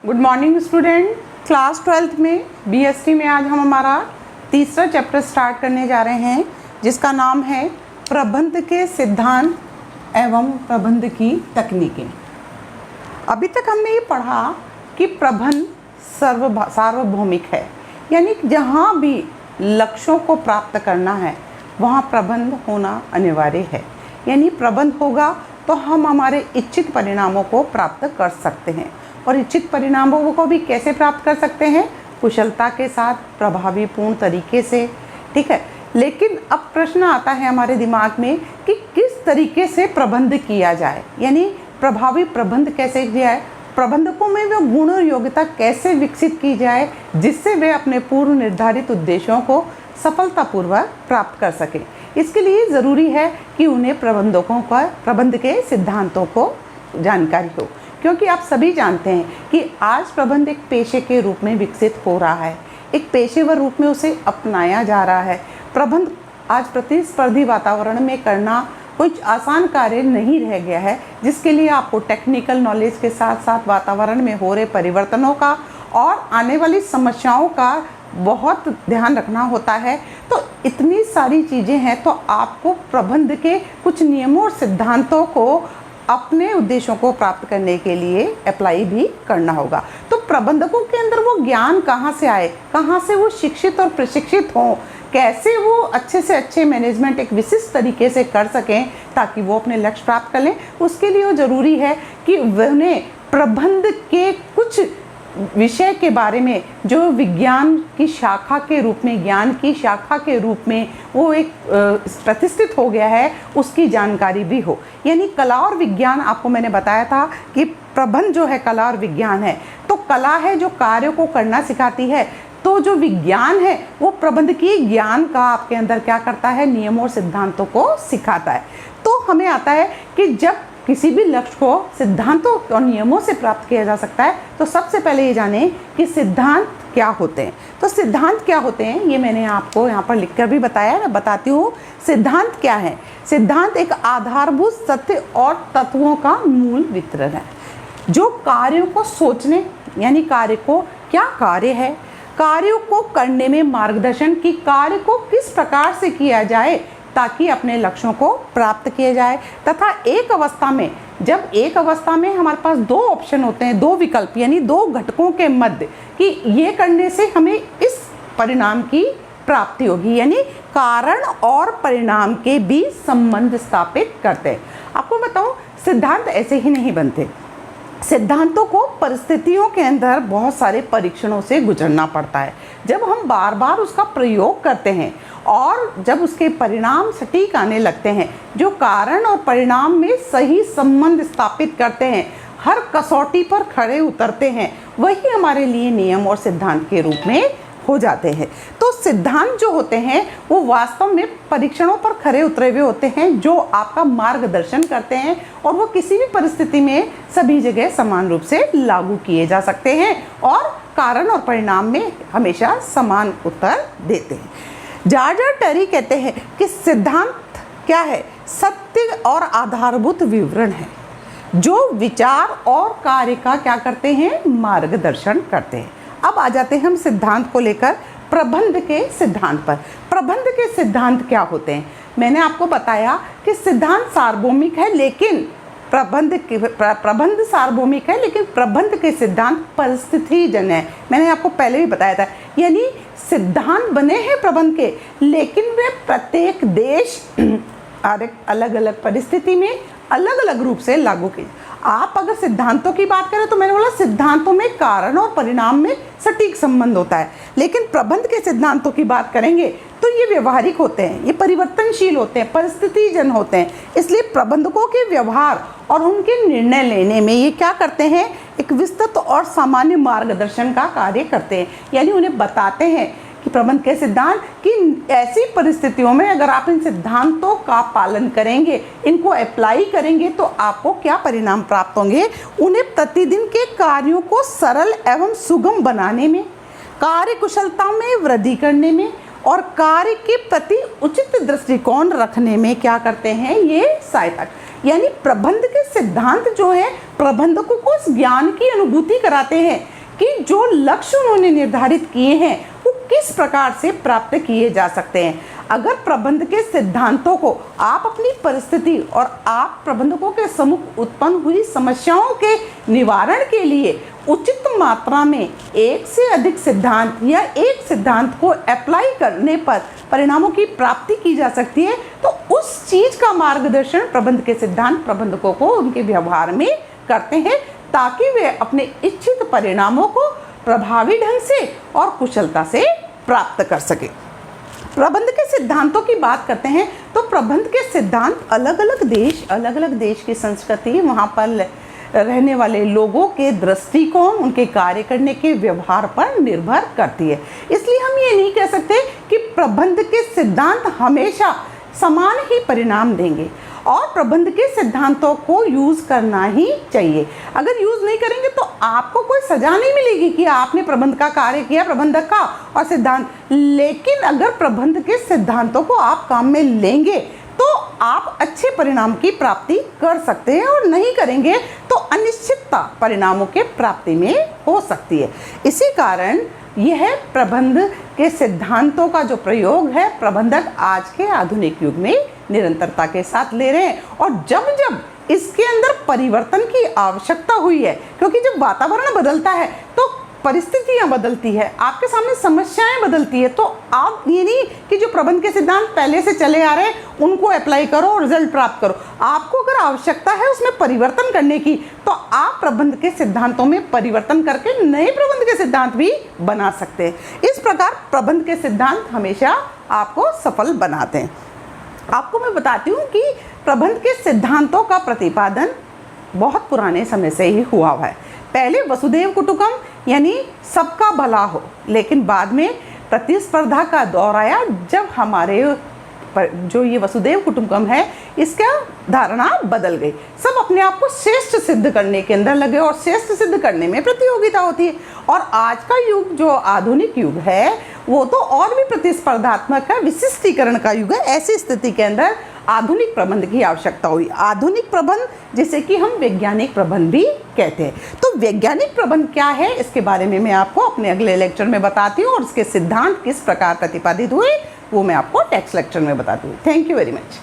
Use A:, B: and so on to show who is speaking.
A: Good morning student. Class 12th में BST में आज हम हमारा तीसरा चैप्टर स्टार्ट करने जा रहे हैं जिसका नाम है प्रबंध के सिद्धांत एवं प्रबंध की तकनीकें। अभी तक हमने ये पढ़ा कि प्रबंध सार्वभौमिक है, यानी जहाँ भी लक्ष्यों को प्राप्त करना है वहाँ प्रबंध होना अनिवार्य है। यानी प्रबंध होगा तो हम हमारे इच्छित परिणामों को प्राप्त कर सकते हैं। और इच्छित परिणामों को भी कैसे प्राप्त कर सकते हैं? कुशलता के साथ, प्रभावीपूर्ण तरीके से। ठीक है, लेकिन अब प्रश्न आता है हमारे दिमाग में कि किस तरीके से प्रबंध किया जाए, यानी प्रभावी प्रबंध कैसे किया जाए, प्रबंधकों में वो गुण और योग्यता कैसे विकसित की जाए जिससे वे अपने पूर्व निर्धारित उद्देश्यों को सफलतापूर्वक प्राप्त कर सकें। इसके लिए ज़रूरी है कि उन्हें प्रबंधकों का प्रबंध के सिद्धांतों को जानकारी हो, क्योंकि आप सभी जानते हैं कि आज प्रबंध एक पेशे के रूप में विकसित हो रहा है, एक पेशेवर रूप में उसे अपनाया जा रहा है। प्रबंध आज प्रतिस्पर्धी वातावरण में करना कुछ आसान कार्य नहीं रह गया है, जिसके लिए आपको टेक्निकल नॉलेज के साथ साथ वातावरण में हो रहे परिवर्तनों का और आने वाली समस्याओं का बहुत ध्यान रखना होता है। तो इतनी सारी चीज़ें हैं, तो आपको प्रबंध के कुछ नियमों और सिद्धांतों को अपने उद्देश्यों को प्राप्त करने के लिए अप्लाई भी करना होगा। तो प्रबंधकों के अंदर वो ज्ञान कहाँ से आए, कहाँ से वो शिक्षित और प्रशिक्षित हों, कैसे वो अच्छे से अच्छे मैनेजमेंट एक विशिष्ट तरीके से कर सकें ताकि वो अपने लक्ष्य प्राप्त कर लें। उसके लिए वो ज़रूरी है कि उन्हें प्रबंध के कुछ विषय के बारे में जो विज्ञान की शाखा के रूप में, ज्ञान की शाखा के रूप में वो एक प्रतिष्ठित हो गया है, उसकी जानकारी भी हो। यानी कला और विज्ञान, आपको मैंने बताया था कि प्रबंध जो है कला और विज्ञान है। तो कला है जो कार्यों को करना सिखाती है, तो जो विज्ञान है वो प्रबंध की ज्ञान का आपके अंदर क्या करता है, नियमों और सिद्धांतों को सिखाता है। तो हमें आता है कि जब किसी भी लक्ष्य को सिद्धांतों और नियमों से प्राप्त किया जा सकता है, तो सबसे पहले ये जाने कि सिद्धांत क्या होते हैं। तो सिद्धांत क्या होते हैं ये मैंने आपको यहाँ पर लिखकर भी बताया, मैं बताती हूँ। सिद्धांत क्या है? सिद्धांत एक आधारभूत सत्य और तत्वों का मूल वितरण है जो कार्यों को सोचने, यानी कार्य को, क्या कार्य है, कार्यों को करने में मार्गदर्शन, की कार्य को किस प्रकार से किया जाए ताकि अपने लक्ष्यों को प्राप्त किया जाए। तथा एक अवस्था में, जब एक अवस्था में हमारे पास दो ऑप्शन होते हैं, दो विकल्प, यानी दो घटकों के मध्य कि ये करने से हमें इस परिणाम की प्राप्ति होगी, यानी कारण और परिणाम के बीच संबंध स्थापित करते हैं। आपको बताऊं, सिद्धांत ऐसे ही नहीं बनते। सिद्धांतों को परिस्थितियों के अंदर बहुत सारे परीक्षणों से गुजरना पड़ता है। जब हम बार बार उसका प्रयोग करते हैं और जब उसके परिणाम सटीक आने लगते हैं, जो कारण और परिणाम में सही संबंध स्थापित करते हैं, हर कसौटी पर खड़े उतरते हैं, वही हमारे लिए नियम और सिद्धांत के रूप में हो जाते हैं। तो सिद्धांत जो होते हैं वो वास्तव में परीक्षणों पर खरे उतरे हुए होते हैं जो आपका मार्गदर्शन करते हैं, और वो किसी भी परिस्थिति में सभी जगह समान रूप से लागू किए जा सकते हैं और कारण और परिणाम में हमेशा समान उत्तर देते हैं। जॉर्ज टरी कहते हैं कि सिद्धांत क्या है? सत्य और आधारभूत विवरण है जो विचार और कार्य का क्या करते हैं, मार्गदर्शन करते हैं। अब आ जाते हैं हम सिद्धांत को लेकर प्रबंध के सिद्धांत पर। प्रबंध के सिद्धांत क्या होते हैं? मैंने आपको बताया कि सिद्धांत सार्वभौमिक है, लेकिन प्रबंध सार्वभौमिक है, लेकिन प्रबंध के सिद्धांत परिस्थितिजन्य है। मैंने आपको पहले भी बताया था, यानी सिद्धांत बने हैं प्रबंध के, लेकिन वे प्रत्येक देश अलग अलग परिस्थिति में अलग अलग रूप से लागू किए। आप अगर सिद्धांतों की बात करें तो मैंने बोला सिद्धांतों में कारण और परिणाम में सटीक संबंध होता है, लेकिन प्रबंध के सिद्धांतों की बात करेंगे तो ये व्यवहारिक होते हैं, ये परिवर्तनशील होते हैं, परिस्थितिजन्य होते हैं। इसलिए प्रबंधकों के व्यवहार और उनके निर्णय लेने में ये क्या करते हैं, एक विस्तृत और सामान्य मार्गदर्शन का कार्य करते हैं। यानी उन्हें बताते हैं कि प्रबंध के सिद्धांत कि ऐसी परिस्थितियों में अगर आप इन सिद्धांतों का पालन करेंगे, इनको अप्लाई करेंगे, तो आपको क्या परिणाम प्राप्त होंगे। उन्हें प्रतिदिन के कार्यों को सरल एवं सुगम बनाने में, कार्य कुशलता में वृद्धि करने में और कार्य के प्रति उचित दृष्टिकोण रखने में क्या करते हैं, ये सहायता। यानी प्रबंध के सिद्धांत जो है प्रबंधकों को उस ज्ञान की अनुभूति कराते हैं कि जो लक्ष्य उन्होंने निर्धारित किए हैं वो किस प्रकार से प्राप्त किए जा सकते हैं। अगर प्रबंध के सिद्धांतों को आप अपनी परिस्थिति और आप प्रबंधकों के सम्मुख उत्पन्न हुई समस्याओं के निवारण के लिए उचित मात्रा में एक से अधिक सिद्धांत या एक सिद्धांत को अप्लाई करने पर परिणामों की प्राप्ति की जा सकती है, तो उस चीज का मार्गदर्शन प्रबंध के सिद्धांत प्रबंधकों को उनके व्यवहार में करते हैं ताकि वे अपने इच्छित परिणामों को प्रभावी ढंग से और कुशलता से प्राप्त कर सके। प्रबंध के सिद्धांतों की बात करते हैं तो प्रबंध के सिद्धांत अलग अलग देश की संस्कृति, वहाँ पर रहने वाले लोगों के दृष्टिकोण, उनके कार्य करने के व्यवहार पर निर्भर करती है। इसलिए हम ये नहीं कह सकते कि प्रबंध के सिद्धांत हमेशा समान ही परिणाम देंगे और प्रबंध के सिद्धांतों को यूज़ करना ही चाहिए। अगर यूज़ नहीं करेंगे तो आपको कोई सज़ा नहीं मिलेगी कि आपने प्रबंध का कार्य किया, प्रबंधक का और सिद्धांत। लेकिन अगर प्रबंध के सिद्धांतों को आप काम में लेंगे तो आप अच्छे परिणाम की प्राप्ति कर सकते हैं और नहीं करेंगे तो अनिश्चितता परिणामों के प्राप्ति में हो सकती है। इसी कारण यह प्रबंध के सिद्धांतों का जो प्रयोग है प्रबंधक आज के आधुनिक युग में निरंतरता के साथ ले रहे हैं। और जब जब इसके अंदर परिवर्तन की आवश्यकता हुई है, क्योंकि जब वातावरण बदलता है तो परिस्थितियां बदलती है, आपके सामने समस्याएं बदलती है, तो आप ये नहीं कि जो प्रबंध के सिद्धांत पहले से चले आ रहे हैं उनको अप्लाई करो और रिजल्ट प्राप्त करो। आपको अगर आवश्यकता है उसमें परिवर्तन करने की तो आप प्रबंध के सिद्धांतों में परिवर्तन करके नए प्रबंध के सिद्धांत भी बना सकते हैं। इस प्रकार प्रबंध के सिद्धांत हमेशा आपको सफल बनाते हैं। आपको मैं बताती हूँ कि प्रबंध के सिद्धांतों का प्रतिपादन बहुत पुराने समय से ही हुआ है। पहले वसुधैव कुटुंबकम यानी सबका भला हो, लेकिन बाद में प्रतिस्पर्धा का दौर आया जब हमारे जो ये वसुधैव कुटुंबकम है इसका धारणा बदल गई। सब अपने आप को श्रेष्ठ सिद्ध करने के अंदर लगे और श्रेष्ठ सिद्ध करने में प्रतियोगिता होती है। और आज का युग जो आधुनिक युग है वो तो और भी प्रतिस्पर्धात्मक है, विशिष्टीकरण का युग है। ऐसी स्थिति के अंदर आधुनिक प्रबंध की आवश्यकता हुई। आधुनिक प्रबंध जिसे कि हम वैज्ञानिक प्रबंध भी कहते हैं। तो वैज्ञानिक प्रबंध क्या है इसके बारे में मैं आपको अपने अगले लेक्चर में बताती हूँ और उसके सिद्धांत किस प्रकार प्रतिपादित हुए वो मैं आपको टेक्स्ट लेक्चर में बताती हूँ। Thank you very much.